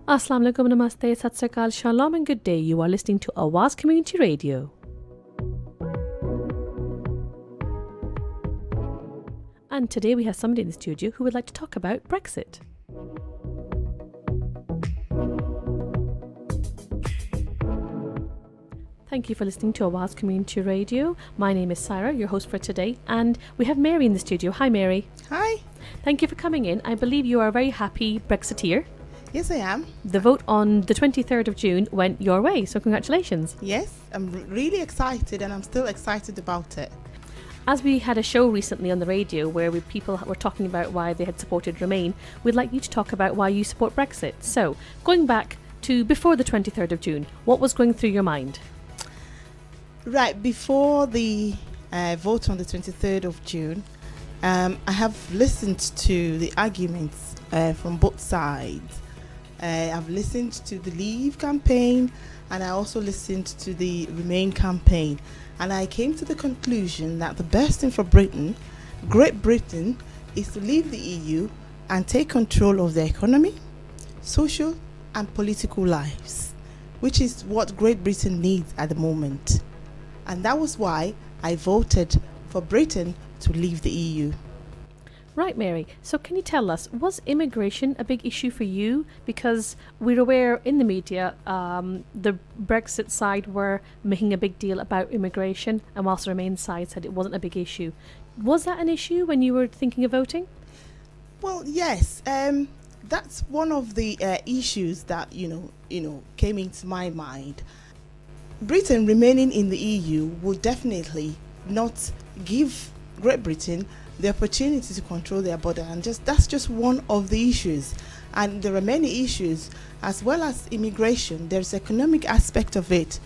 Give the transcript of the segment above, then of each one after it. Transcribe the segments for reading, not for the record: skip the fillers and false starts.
Assalamu alaikum, namaste, sat sri akal, shalom and good day. You are listening to Awaz Community Radio. And today we have somebody in the studio who would like to talk about Brexit. Thank you for listening to Awaz Community Radio. My name is Saira, your host for today, and we have Mary in the studio. Hi, Mary. Hi. Thank you for coming in. I believe you are a very happy Brexiteer. Yes, I am. The vote on the 23rd of June went your way, so congratulations. Yes, I'm really excited, and I'm still excited about it. As we had a show recently on the radio where people were talking about why they had supported Remain, we'd like you to talk about why you support Brexit. So, going back to before the 23rd of June, what was going through your mind? Right, before the vote on the 23rd of June, I have listened to the arguments from both sides. I've listened to the Leave campaign, and I also listened to the Remain campaign, and I came to the conclusion that the best thing for Great Britain, is to leave the EU and take control of their economy, social and political lives, which is what Great Britain needs at the moment. And that was why I voted for Britain to leave the EU. Right, Mary. So can you tell us, was immigration a big issue for you? Because we're aware in the media, the Brexit side were making a big deal about immigration, and whilst the Remain side said it wasn't a big issue. Was that an issue when you were thinking of voting? Well, yes. That's one of the issues that, came into my mind. Britain remaining in the EU will definitely not give Great Britain the opportunity to control their border, and that's just one of the issues. And there are many issues, as well as immigration. There's economic aspect of it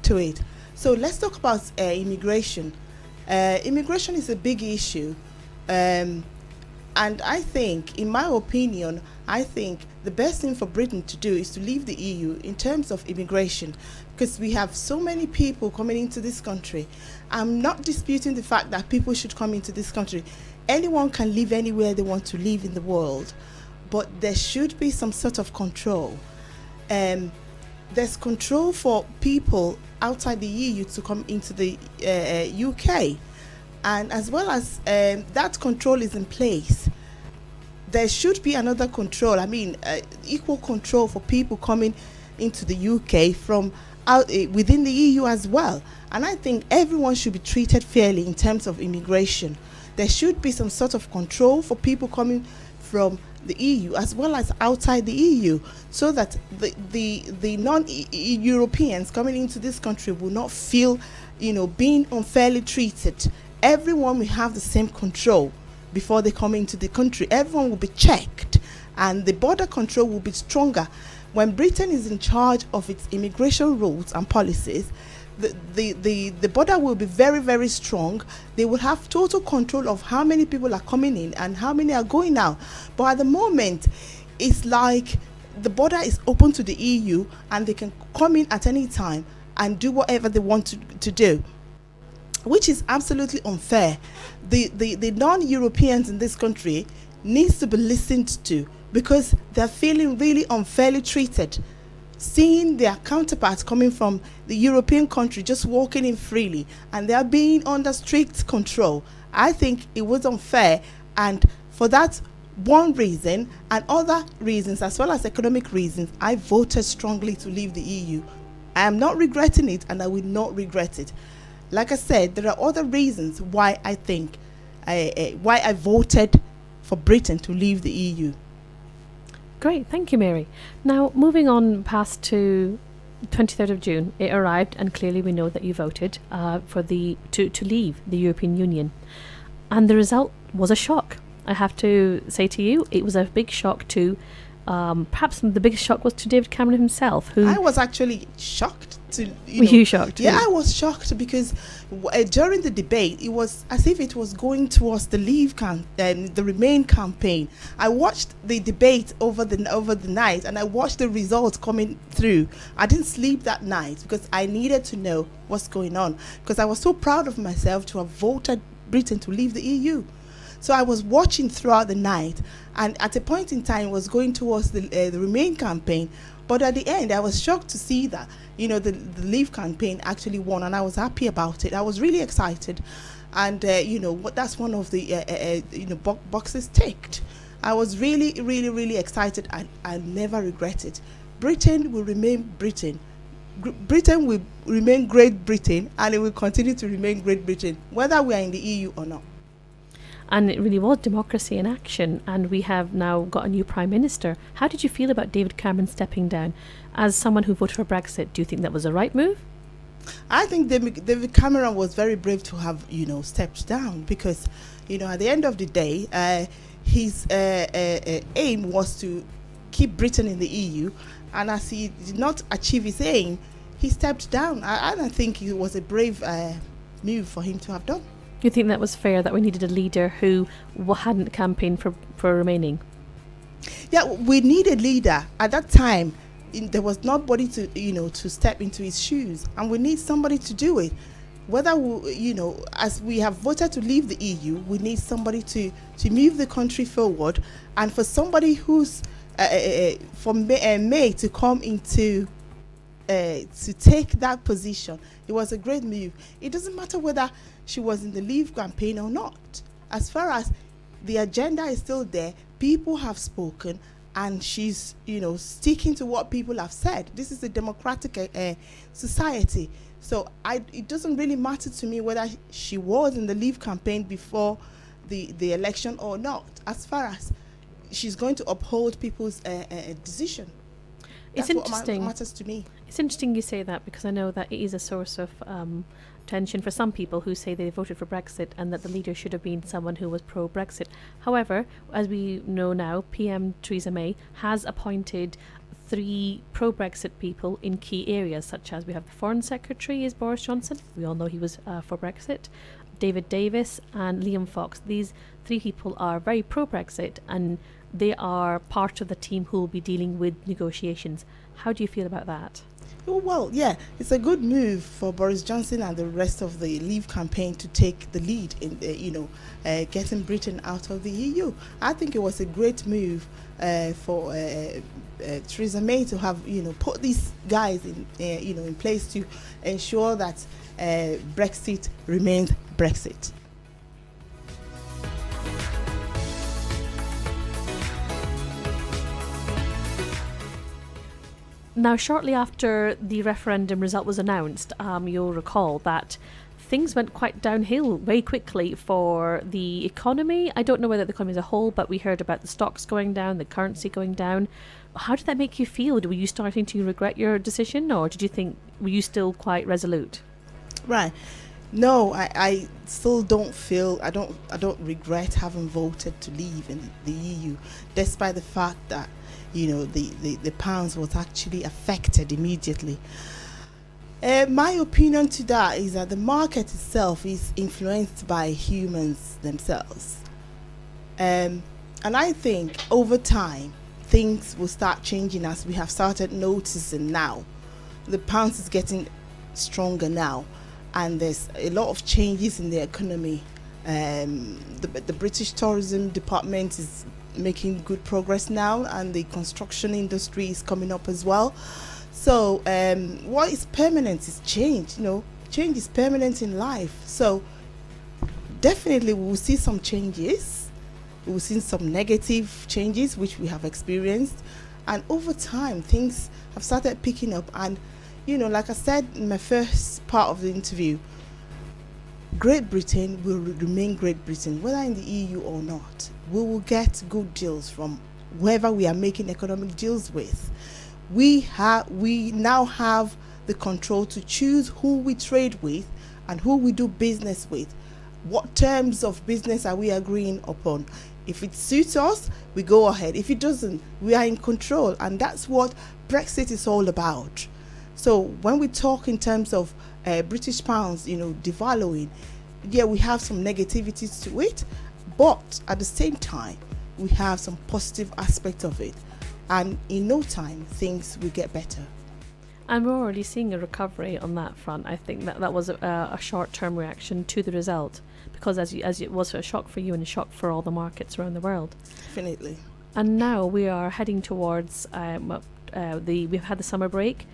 to it. So let's talk about immigration. Immigration is a big issue, and I think, in my opinion, the best thing for Britain to do is to leave the EU in terms of immigration, because we have so many people coming into this country. I'm not disputing the fact that people should come into this country. Anyone can live anywhere they want to live in the world, but there should be some sort of control. There's control for people outside the EU to come into the UK, and as well as that control is in place, there should be another control. Equal control for people coming into the UK from out within the EU as well. And I think everyone should be treated fairly in terms of immigration. There should be some sort of control for people coming from the EU as well as outside the EU, so that the non-Europeans coming into this country will not feel, being unfairly treated. Everyone will have the same control before they come into the country. Everyone will be checked, and the border control will be stronger. When Britain is in charge of its immigration rules and policies, the border will be very, very strong. They will have total control of how many people are coming in and how many are going out. But at the moment, it's like the border is open to the EU, and they can come in at any time and do whatever they want to do, which is absolutely unfair. The non-Europeans in this country needs to be listened to, because they're feeling really unfairly treated, seeing their counterparts coming from the European country just walking in freely, and they're being under strict control. I think it was unfair, and for that one reason and other reasons, as well as economic reasons, I voted strongly to leave the EU. I am not regretting it, and I will not regret it. Like I said, there are other reasons why I think why I voted for Britain to leave the EU. Great, thank you, Mary. Now, moving on past to 23rd of June, it arrived, and clearly we know that you voted to leave the European Union. And the result was a shock. I have to say to you, it was a big shock to, perhaps the biggest shock was to David Cameron himself. Who I was actually shocked. Were you shocked? Yeah, I was shocked, because during the debate, it was as if it was going towards the the Remain campaign. I watched the debate over the night, and I watched the results coming through. I didn't sleep that night because I needed to know what's going on, because I was so proud of myself to have voted Britain to leave the EU. So I was watching throughout the night, and at a point in time, was going towards the Remain campaign. But at the end, I was shocked to see that, the Leave campaign actually won, and I was happy about it. I was really excited, and that's one of the boxes ticked. I was really, really, really excited, and I never regret it. Britain will remain Britain. Britain will remain Great Britain, and it will continue to remain Great Britain, whether we are in the EU or not. And it really was democracy in action, and we have now got a new Prime Minister. How did you feel about David Cameron stepping down? As someone who voted for Brexit, do you think that was the right move? I think David Cameron was very brave to have, stepped down, because, at the end of the day, his aim was to keep Britain in the EU, and as he did not achieve his aim, he stepped down. I don't think it was a brave move for him to have done. You think that was fair, that we needed a leader who hadn't campaigned for remaining? Yeah, we need a leader. At that time, there was nobody to step into his shoes, and we need somebody to do it. Whether as we have voted to leave the EU, we need somebody to move the country forward, and for somebody who's for May to come into to take that position. It was a great move. It doesn't matter whether she was in the Leave campaign or not. As far as the agenda is still there, people have spoken, and she's sticking to what people have said. This is a democratic society, so it doesn't really matter to me whether she was in the Leave campaign before the election or not, as far as she's going to uphold people's decision. That's what matters to me. It's interesting you say that, because I know that it is a source of tension for some people who say they voted for Brexit and that the leader should have been someone who was pro-Brexit. However, as we know now, PM Theresa May has appointed 3 pro-Brexit people in key areas, such as we have the Foreign Secretary is Boris Johnson. We all know he was for Brexit. David Davis and Liam Fox. These 3 people are very pro-Brexit, and they are part of the team who will be dealing with negotiations. How do you feel about that? Well, yeah, it's a good move for Boris Johnson and the rest of the Leave campaign to take the lead in, getting Britain out of the EU. I think it was a great move for Theresa May to have, put these guys in place to ensure that Brexit remains Brexit. Now, shortly after the referendum result was announced, you'll recall that things went quite downhill very quickly for the economy. I don't know whether the economy as a whole, but we heard about the stocks going down, the currency going down. How did that make you feel? Were you starting to regret your decision, or were you still quite resolute? Right. No, I still don't feel, I don't regret having voted to leave in the EU, despite the fact that the pounds was actually affected immediately. My opinion to that is that the market itself is influenced by humans themselves. And I think over time, things will start changing, as we have started noticing now. The pound is getting stronger now, and there's a lot of changes in the economy. The British Tourism Department is making good progress now, and the construction industry is coming up as well. So what is permanent is change. Change is permanent in life. So definitely we will see some changes. We will see some negative changes, which we have experienced, and over time things have started picking up. And like I said in my first part of the interview, Great Britain will remain Great Britain, whether in the EU or not. We will get good deals from whoever we are making economic deals with. We now have the control to choose who we trade with and who we do business with. What terms of business are we agreeing upon? If it suits us, we go ahead. If it doesn't, we are in control, and that's what Brexit is all about. So when we talk in terms of British pounds, devaluing, yeah, we have some negativities to it, but at the same time, we have some positive aspects of it. And in no time, things will get better. And we're already seeing a recovery on that front. I think that was a short-term reaction to the result, because as it was a shock for you and a shock for all the markets around the world. Definitely. And now we are heading towards we've had the summer break.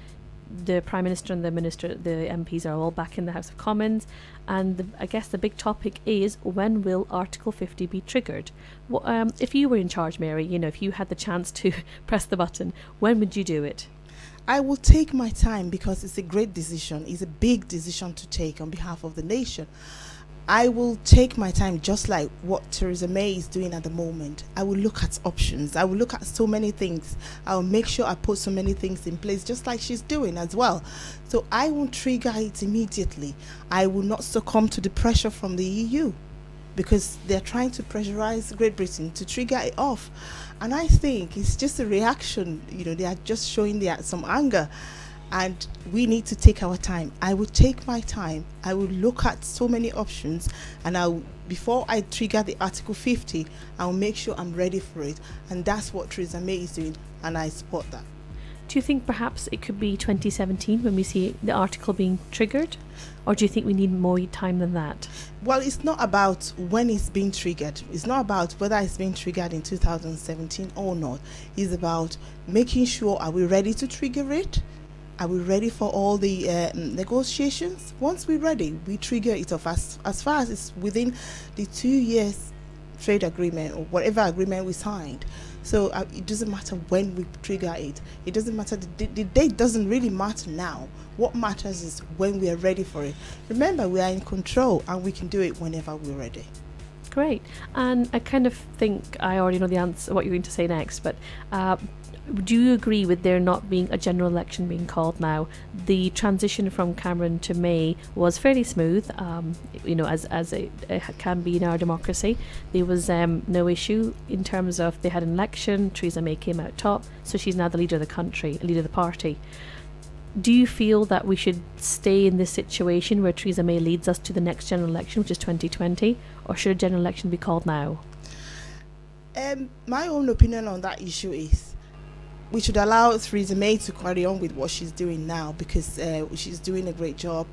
The Prime Minister and the MPs are all back in the House of Commons, and I guess the big topic is, when will Article 50 be triggered? If you were in charge, Mary, if you had the chance to press the button, when would you do it? I will take my time, because it's a great decision. It's a big decision to take on behalf of the nation. I will take my time, just like what Theresa May is doing at the moment. I will look at options. I will look at so many things. I will make sure I put so many things in place, just like she's doing as well. So I won't trigger it immediately. I will not succumb to the pressure from the EU, because they're trying to pressurize Great Britain to trigger it off. And I think it's just a reaction. They are just showing some anger. And we need to take our time. I will take my time. I will look at so many options, and before I trigger the Article 50, I'll make sure I'm ready for it. And that's what Theresa May is doing, and I support that. Do you think perhaps it could be 2017 when we see the article being triggered? Or do you think we need more time than that? Well, it's not about when it's being triggered. It's not about whether it's being triggered in 2017 or not. It's about making sure, are we ready to trigger it? Are we ready for all the negotiations? Once we're ready, we trigger it off as far as it's within the 2 years trade agreement or whatever agreement we signed. So it doesn't matter when we trigger it. It doesn't matter. The date doesn't really matter now. What matters is when we are ready for it. Remember, we are in control, and we can do it whenever we're ready. Great. And I kind of think I already know the answer, what you're going to say next, but do you agree with there not being a general election being called now? The transition from Cameron to May was fairly smooth, as it can be in our democracy. There was no issue in terms of they had an election. Theresa May came out top, so she's now the leader of the country, leader of the party. Do you feel that we should stay in this situation where Theresa May leads us to the next general election, which is 2020, or should a general election be called now? My own opinion on that issue is we should allow Theresa May to carry on with what she's doing now, because she's doing a great job,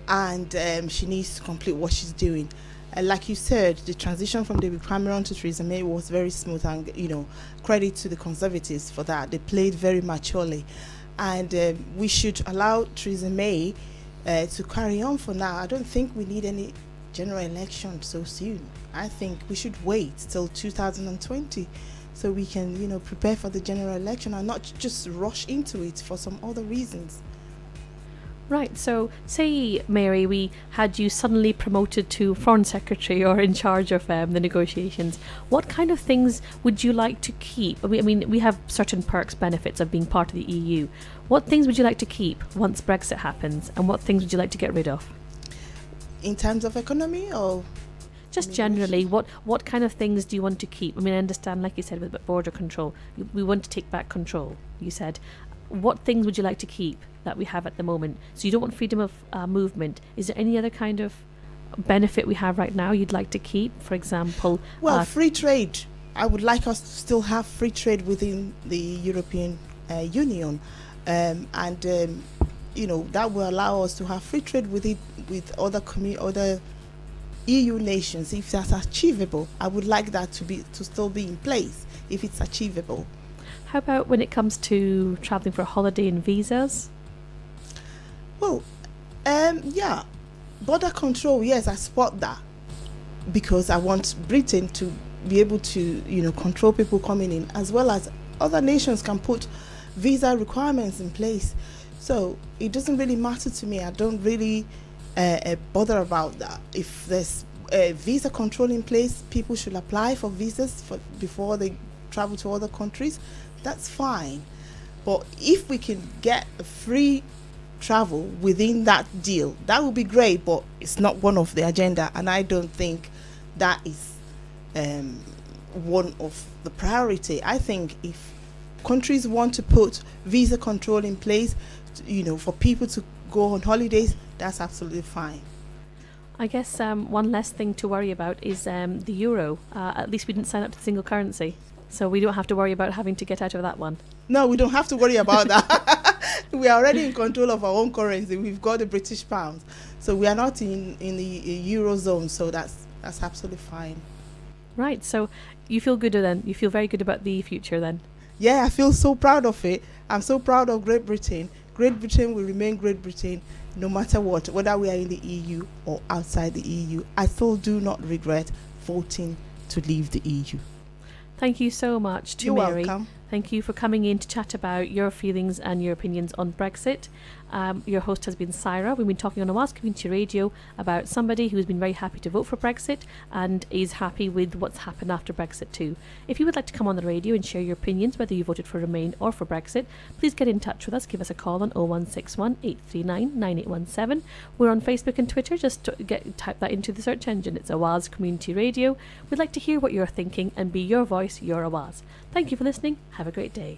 and she needs to complete what she's doing. Like you said, the transition from David Cameron to Theresa May was very smooth, and credit to the Conservatives for that. They played very maturely, and we should allow Theresa May to carry on for now. I don't think we need any general election so soon. I think we should wait till 2020. So we can, prepare for the general election and not just rush into it for some other reasons. Right, so say, Mary, we had you suddenly promoted to Foreign Secretary or in charge of the negotiations. What kind of things would you like to keep? I mean, we have certain perks, benefits of being part of the EU. What things would you like to keep once Brexit happens, and what things would you like to get rid of? In terms of economy, or just generally, what kind of things do you want to keep? I mean, I understand, like you said, with border control, we want to take back control, you said. What things would you like to keep that we have at the moment? So you don't want freedom of movement. Is there any other kind of benefit we have right now you'd like to keep? For example... Well, free trade. I would like us to still have free trade within the European Union. That will allow us to have free trade with other EU nations, if that's achievable. I would like that to still be in place if it's achievable. How about when it comes to travelling for a holiday and visas? Well, border control, yes, I support that, because I want Britain to be able to, control people coming in, as well as other nations can put visa requirements in place. So it doesn't really matter to me. I don't really bother about that. If there's visa control in place, people should apply for visas before they travel to other countries. That's fine. But if we can get a free travel within that deal, that would be great, but it's not one of the agenda, and I don't think that is one of the priority. I think if countries want to put visa control in place, for people to go on holidays, that's absolutely fine. I guess one less thing to worry about is the euro. At least we didn't sign up to the single currency, so we don't have to worry about having to get out of that one. No, we don't have to worry about that. We are already in control of our own currency. We've got the British pounds, so we are not in the Eurozone. So that's absolutely fine. Right, so you feel good then? You feel very good about the future then? Yeah, I feel so proud of it. I'm so proud of Great Britain. Great Britain will remain Great Britain no matter what, whether we are in the EU or outside the EU. I still do not regret voting to leave the EU. Thank you so much to You're Mary. welcome. Thank you for coming in to chat about your feelings and your opinions on Brexit. Your host has been Saira. We've been talking on Oaz Community Radio about somebody who's been very happy to vote for Brexit and is happy with what's happened after Brexit too. If you would like to come on the radio and share your opinions, whether you voted for Remain or for Brexit, please get in touch with us. Give us a call on 0161 839 9817. We're on Facebook and Twitter. Just type that into the search engine. It's Oaz Community Radio. We'd like to hear what you're thinking and be your voice, your Oaz. Thank you for listening. Have a great day.